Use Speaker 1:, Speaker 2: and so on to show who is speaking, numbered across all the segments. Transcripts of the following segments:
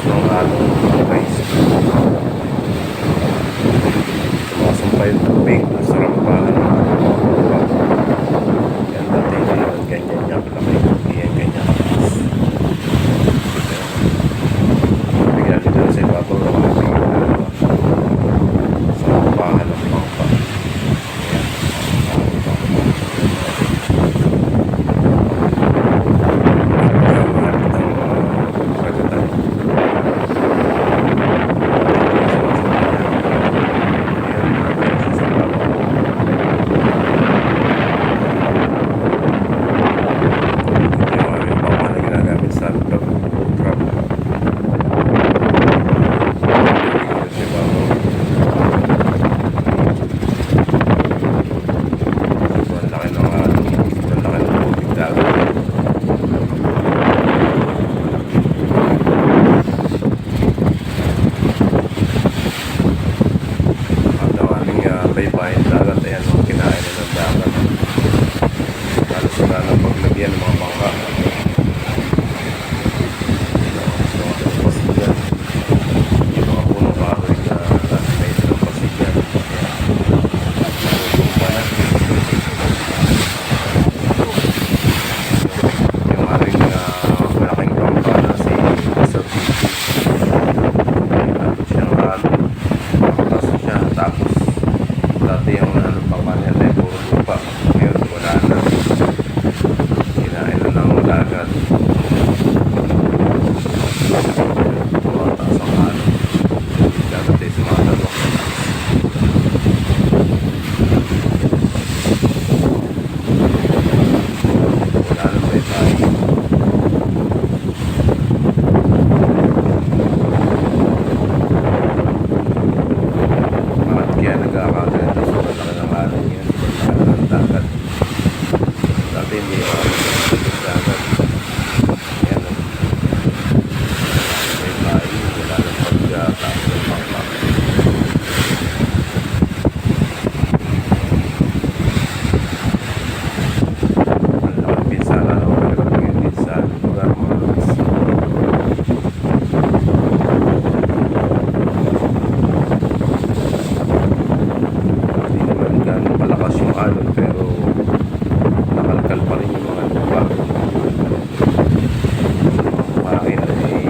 Speaker 1: ng halong rice. Sumasampay yung tubig doon sa rampahan ng halong mga lupa. Yan dati ngayon, ganyan niya kalaki. Yan ganyan kataas. Bigyan dito sa ibabaw ng ating sa rampahan ng bangka. Baybayin dagat, ayan mga kinain na ng dagat. Halos wala nang paglagyan ng mga bangka. So, pasigyan. Yung mga punong kahoy na nasa may silang pasigyan. Tumpa na. Yung aring malaking bangka na si Mr. P. Tapos siyang nakataso siya. Tapos dati yung bangka niya ay puro lupa. Ngayon wala na. Kinain na ng dagat. Tumataas ang ano. Dagat ay sumatalok. Wala na pa tayo. Kaya nag-aakala na sobrang laki ng alon yan, sobrang laki ng dagat. Dati hindi ako ng dagat. Ayan o. May bahay, wala ng pagkataas ng bangka. Ang laking pinsala, talagang yung pinsala ng lugar mga lumis. Malakas yung alon pero nakalkal pa rin yung mga lupa. Mahangin ay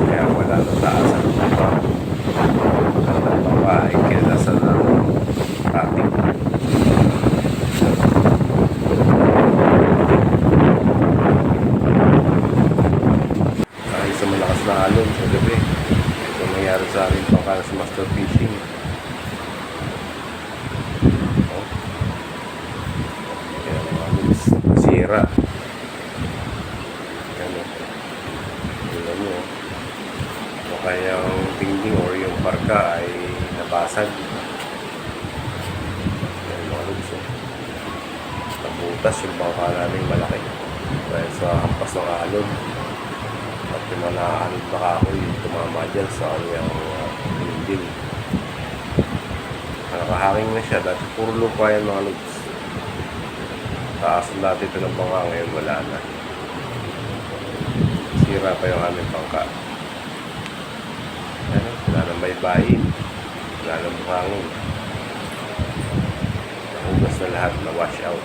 Speaker 1: kaya wala na taasan ng lupa. Ang lupa ay kinalasan ng ating sa malakas na alon sa gabi. Ito nangyari sa amin pangkala sa Master Fishing. Kaya mga lumis nasira. Tingnan nyo. O kaya yung tingding or yung parka ay nabasag. Kaya mga lumis. Nabutas yung bangka namin malaki. Dahil sa hampas ng alon. At yung mga nakaanod na kahoy tumama dyan sa kanyang dinding. Nakahangin na siya. Dati puro lupa yan mga lods. Taasan dati ito ng bangka. Ngayon wala na. Sira pa yung aming bangka. Wala nang baybayin. Wala nang buhangin. Nahugas na lahat. Na wash out.